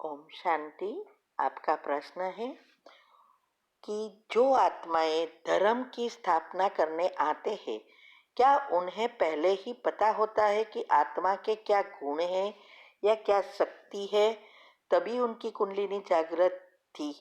ओम शांति। आपका प्रश्न है कि जो आत्माएं धर्म की स्थापना करने आते हैं, क्या उन्हें पहले ही पता होता है कि आत्मा के क्या गुण हैं या क्या शक्ति है, तभी उनकी कुंडलिनी जागृत थी।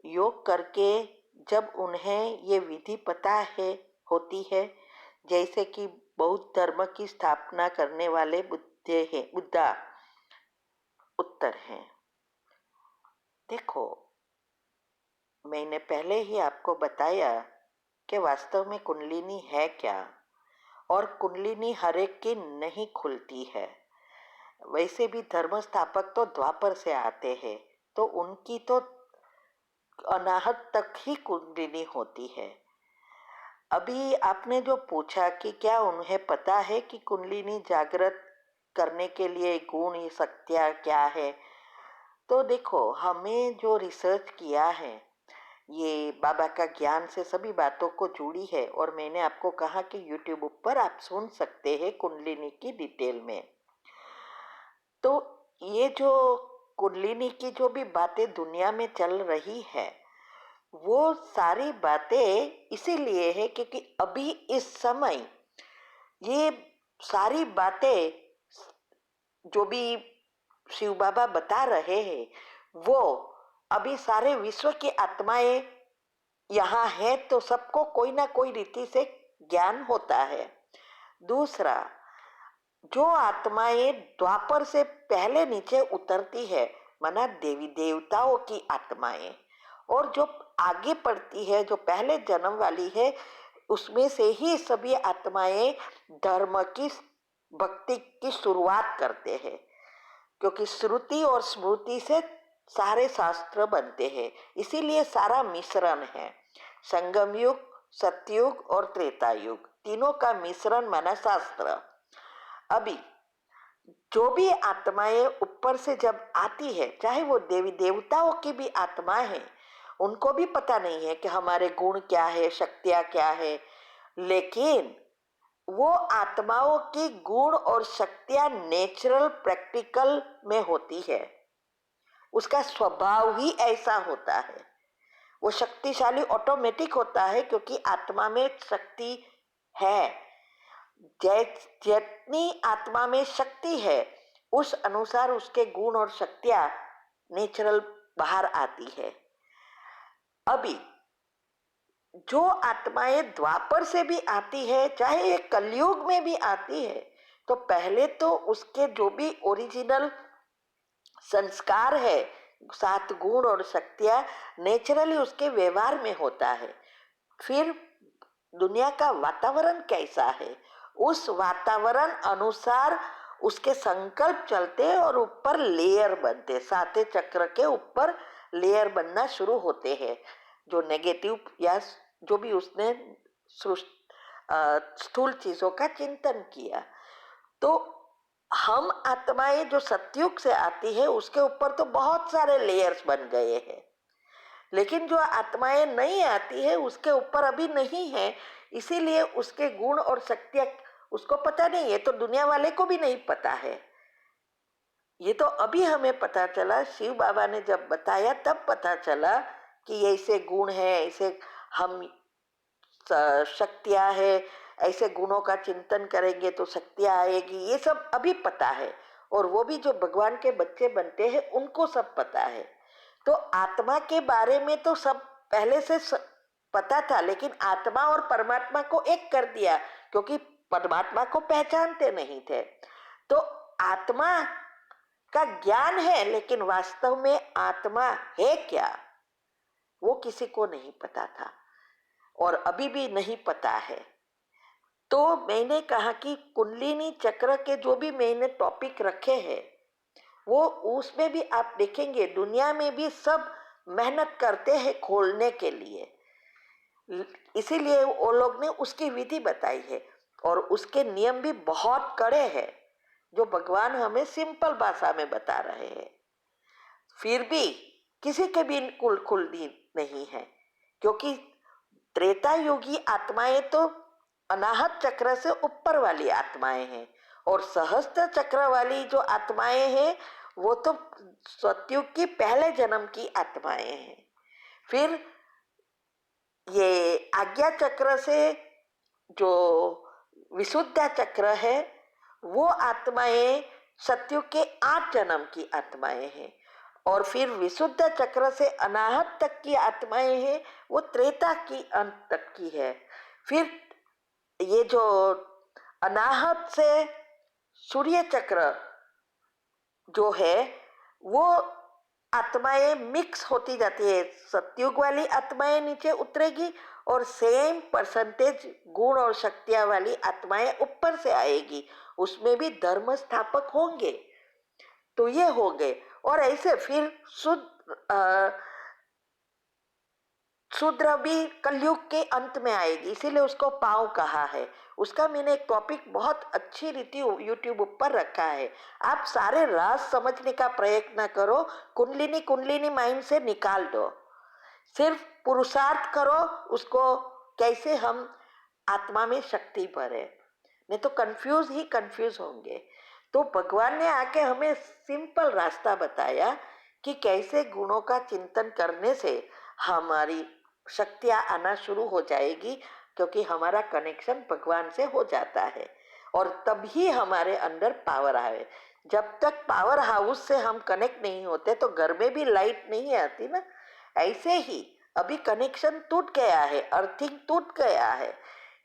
योग करके जब उन्हें ये विधि पता है होती है, जैसे कि बौद्ध धर्म की स्थापना करने वाले बुद्धा उत्तर हैं। देखो, मैंने पहले ही आपको बताया कि वास्तव में कुंडलिनी है क्या, और कुंडलिनी हर एक की नहीं खुलती है। वैसे भी धर्म स्थापक तो द्वापर से आते हैं, तो उनकी तो अनाहत तक ही कुंडलिनी होती है। अभी आपने जो पूछा कि क्या उन्हें पता है कि कुंडलिनी जागृत करने के लिए गुण या शक्तियाँ क्या है, तो देखो, हमें जो रिसर्च किया है ये बाबा का ज्ञान से सभी बातों को जुड़ी है, और मैंने आपको कहा कि यूट्यूब पर आप सुन सकते हैं कुंडलिनी की डिटेल में। तो ये जो कुंडलिनी की जो भी बातें दुनिया में चल रही है, वो सारी बातें इसीलिए है क्योंकि अभी इस समय ये सारी बातें जो भी शिव बाबा बता रहे हैं, वो अभी सारे विश्व की आत्माएं यहाँ है, तो सबको कोई ना कोई रीति से ज्ञान होता है। दूसरा, जो आत्माएं द्वापर से पहले नीचे उतरती है, माना देवी देवताओं की आत्माएं, और जो आगे बढ़ती है, जो पहले जन्म वाली है, उसमें से ही सभी आत्माएं धर्म की भक्ति की शुरुआत करते हैं, क्योंकि श्रुति और स्मृति से सारे शास्त्र बनते हैं। इसीलिए सारा मिश्रण है। संगम युग, सतयुग और त्रेता युग, तीनों का मिश्रण माना शास्त्र। अभी जो भी आत्माएं ऊपर से जब आती है, चाहे वो देवी देवताओं की भी आत्मा है, उनको भी पता नहीं है कि हमारे गुण क्या है, शक्तियां क्या है, लेकिन वो आत्माओं की गुण और शक्तियां नेचुरल प्रैक्टिकल में होती है। उसका स्वभाव ही ऐसा होता है। वो शक्तिशाली ऑटोमेटिक होता है, क्योंकि आत्मा में शक्ति है। जितनी आत्मा में शक्ति है, उस अनुसार उसके गुण और शक्तियां नेचुरल बाहर आती है। अभी जो आत्माएं द्वापर से भी आती है, चाहे ये कलयुग में भी आती है, तो पहले तो उसके जो भी ओरिजिनल संस्कार है, 7 गुण और शक्तियां नेचुरली उसके व्यवहार में होता है। फिर दुनिया का वातावरण कैसा है, उस वातावरण अनुसार उसके संकल्प चलते और ऊपर लेयर बनते, 7 चक्र के ऊपर लेयर बनना शुरू होते हैं। जो नेगेटिव या जो भी उसने स्थूल चीजों का चिंतन किया, तो हम आत्माएं जो सतयुग से आती है, उसके ऊपर तो बहुत सारे लेयर्स बन गए हैं। लेकिन जो आत्माएं नहीं आती है, उसके ऊपर अभी नहीं है, इसीलिए उसके गुण और शक्तियां उसको पता नहीं है, तो दुनिया वाले को भी नहीं पता है। ये तो अभी हमें पता चला, शिव बाबा ने जब बताया तब पता चला कि ऐसे गुण है, ऐसे हम शक्तियां है, ऐसे गुणों का चिंतन करेंगे तो शक्तियां आएगी, ये सब अभी पता है। और वो भी जो भगवान के बच्चे बनते हैं, उनको सब पता है। तो आत्मा के बारे में तो सब पहले से पता था, लेकिन आत्मा और परमात्मा को एक कर दिया, क्योंकि परमात्मा को पहचानते नहीं थे। तो आत्मा का ज्ञान है, लेकिन वास्तव में आत्मा है क्या, वो किसी को नहीं पता था, और अभी भी नहीं पता है। तो मैंने कहा कि कुंडलिनी चक्र के जो भी मैंने टॉपिक रखे हैं, वो उसमें भी आप देखेंगे दुनिया में भी सब मेहनत करते हैं खोलने के लिए। इसीलिए वो लोग ने उसकी विधि बताई है, और उसके नियम भी बहुत कड़े हैं, जो भगवान हमें सिंपल भाषा में बता रहे हैं। फिर भी किसी के भी कुल खुलती नहीं है, क्योंकि त्रेता युगी आत्माएं तो अनाहत चक्र से ऊपर वाली आत्माएं हैं, और सहस्त्र चक्र वाली जो आत्माएं हैं, वो तो सतयुग की पहले जन्म की आत्माएं हैं। फिर ये आज्ञा चक्र से जो विशुद्ध चक्र है वो आत्माएं सतयुग के 8 जन्म की आत्माएं हैं। और फिर विशुद्ध चक्र से अनाहत तक की आत्माएं हैं, वो त्रेता की अंत तक की है। फिर ये जो अनाहत से सूर्य चक्र जो है वो आत्माएं मिक्स होती जाती है। सतयुग वाली आत्माएं नीचे उतरेगी और सेम परसेंटेज गुण और शक्तियां वाली आत्माएं ऊपर से आएगी, उसमें भी धर्म स्थापक होंगे। तो ये हो गए। और ऐसे फिर शूद्र भी कलयुग के अंत में आएगी, इसीलिए उसको पांव कहा है। उसका मैंने एक टॉपिक बहुत अच्छी रीति यूट्यूब पर रखा है, आप सारे राज समझने का प्रयत्न करो, कुंडलिनी कुंडलिनी माइंड से निकाल दो, सिर्फ पुरुषार्थ करो उसको कैसे हम आत्मा में शक्ति भरे, नहीं तो कंफ्यूज होंगे। तो भगवान ने आके हमें सिंपल रास्ता बताया कि कैसे गुणों का चिंतन करने से हमारी शक्तियां आना शुरू हो जाएगी, क्योंकि हमारा कनेक्शन भगवान से हो जाता है और तभी हमारे अंदर पावर आए। जब तक पावर हाउस से हम कनेक्ट नहीं होते तो घर में भी लाइट नहीं आती ना। ऐसे ही अभी कनेक्शन टूट गया है, अर्थिंग टूट गया है,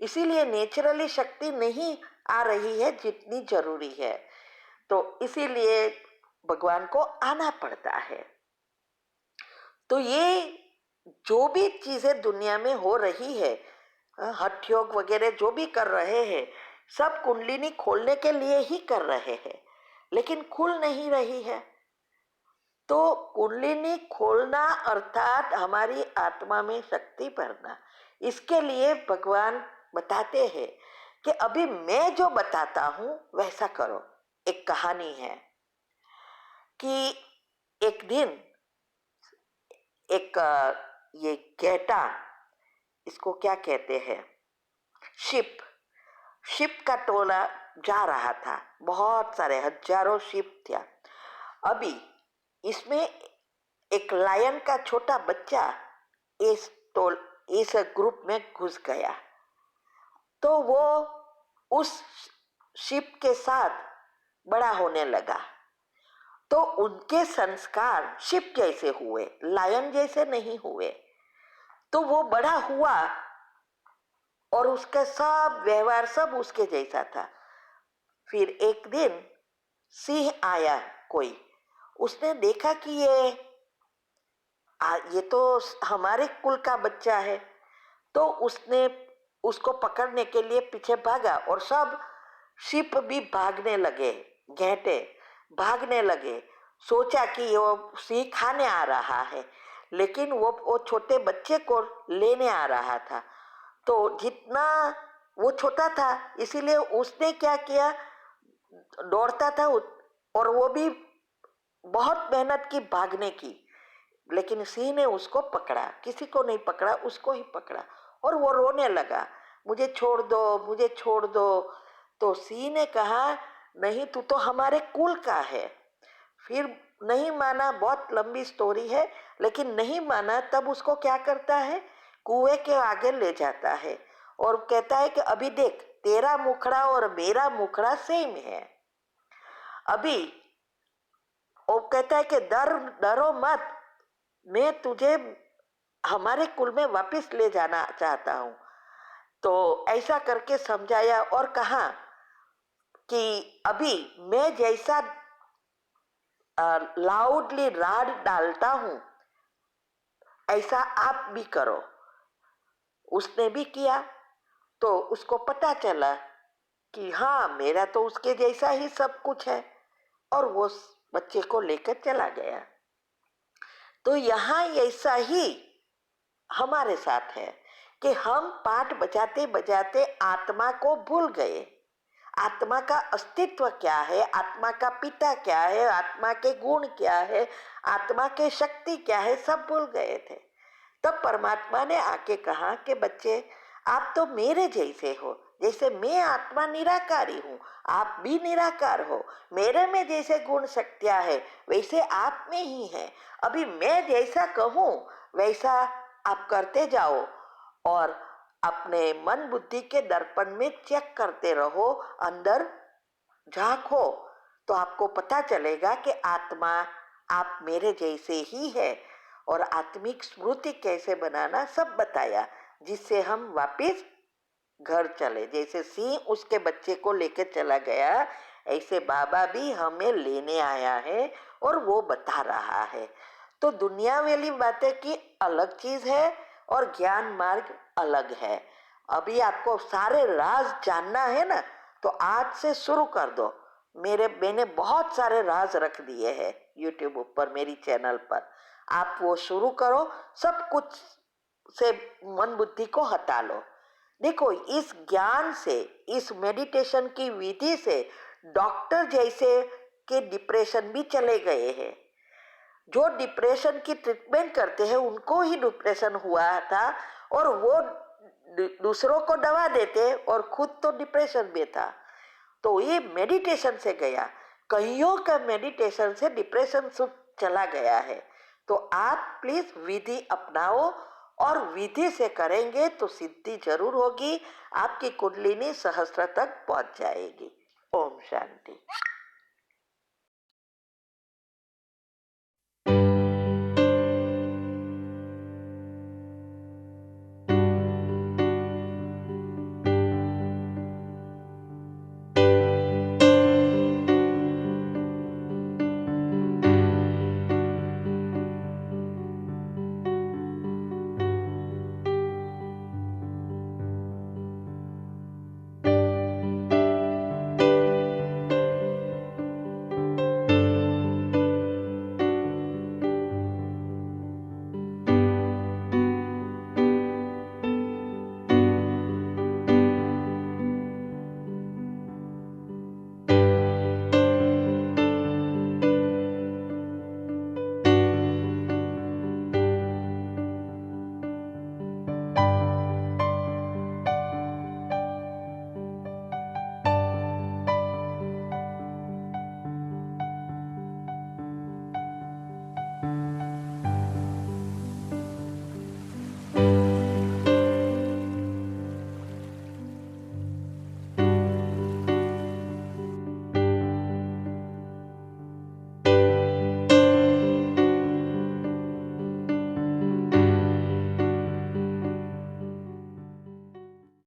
इसीलिए नेचुरली शक्ति नहीं आ रही है जितनी जरूरी है। तो इसीलिए भगवान को आना पड़ता है। तो ये जो भी चीजें दुनिया में हो रही है, हठ योग वगैरह जो भी कर रहे हैं, सब कुंडलिनी खोलने के लिए ही कर रहे हैं, लेकिन खुल नहीं रही है। तो कुंडलिनी खोलना अर्थात हमारी आत्मा में शक्ति भरना। इसके लिए भगवान बताते हैं कि अभी मैं जो बताता हूं वैसा करो। एक कहानी है कि एक दिन एक ये गेटा, इसको क्या कहते हैं, शिप शिप का टोला जा रहा था, बहुत सारे हजारों शिप थे। अभी इसमें एक लायन का छोटा बच्चा इस ग्रुप में घुस गया। तो वो उस शिप के साथ बड़ा होने लगा। तो उनके संस्कार शिप जैसे हुए, लायन जैसे नहीं हुए। तो वो बड़ा हुआ और उसका सब व्यवहार सब उसके जैसा था। फिर एक दिन सिंह आया कोई, उसने देखा कि ये तो हमारे कुल का बच्चा है। तो उसने उसको पकड़ने के लिए पीछे भागा और सब शिप भी भागने लगे, घेंटे भागने लगे। सोचा कि वो सिंह खाने आ रहा है, लेकिन वो छोटे बच्चे को लेने आ रहा था। तो जितना वो छोटा था इसीलिए उसने क्या किया, दौड़ता था और वो भी बहुत मेहनत की भागने की, लेकिन सिंह ने उसको पकड़ा, किसी को नहीं पकड़ा, उसको ही पकड़ा और वो रोने लगा, मुझे छोड़ दो, मुझे छोड़ दो। तो सिंह ने कहा नहीं, तू तो हमारे कुल का है। फिर नहीं माना, बहुत लंबी स्टोरी है, लेकिन नहीं माना। तब उसको क्या करता है, कुएं के आगे ले जाता है और कहता है कि अभी देख, तेरा मुखड़ा और मेरा मुखड़ा सेम है। अभी वो कहता है कि डरो मत, मैं तुझे हमारे कुल में वापस ले जाना चाहता हूं। तो ऐसा करके समझाया और कहा कि अभी मैं जैसा लाउडली राड डालता हूं ऐसा आप भी करो। उसने भी किया तो उसको पता चला कि हाँ, मेरा तो उसके जैसा ही सब कुछ है, और वो बच्चे को लेकर चला गया। तो यहाँ ऐसा ही हमारे साथ है कि हम पाठ बजाते बजाते आत्मा को भूल गए। आत्मा का अस्तित्व क्या है, आत्मा का पिता क्या है, आत्मा के गुण क्या है, आत्मा के शक्ति क्या है, सब भूल गए थे। तब परमात्मा ने आके कहा कि बच्चे, आप तो मेरे जैसे हो, जैसे मैं आत्मा निराकारी हूँ, आप भी निराकार हो। मेरे में जैसे गुण शक्तियाँ है वैसे आप में ही है। अभी मैं जैसा कहूँ वैसा आप करते जाओ और अपने मन बुद्धि के दर्पण में चेक करते रहो, अंदर झांको, तो आपको पता चलेगा कि आत्मा आप मेरे जैसे ही है। और आत्मिक स्मृति कैसे बनाना सब बताया, जिससे हम वापिस घर चले। जैसे सिंह उसके बच्चे को लेकर चला गया, ऐसे बाबा भी हमें लेने आया है और वो बता रहा है। तो दुनिया वाली बातें की अलग चीज है और ज्ञान मार्ग अलग है। अभी आपको सारे राज जानना है ना, तो आज से शुरू कर दो। मैंने बहुत सारे राज रख दिए हैं यूट्यूब ऊपर, मेरी चैनल पर। आप वो शुरू करो, सब कुछ से मन बुद्धि को हटा लो। देखो, इस ज्ञान से, इस मेडिटेशन की विधि से डॉक्टर जैसे के डिप्रेशन भी चले गए हैं। जो डिप्रेशन की ट्रीटमेंट करते हैं उनको ही डिप्रेशन हुआ था और वो दूसरों को दवा देते और खुद तो डिप्रेशन में था। तो ये मेडिटेशन से गया, कईयों का मेडिटेशन से डिप्रेशन चला गया है। तो आप प्लीज विधि अपनाओ और विधि से करेंगे तो सिद्धि जरूर होगी, आपकी कुंडलिनी सहस्त्र तक पहुंच जाएगी। ओम शांति।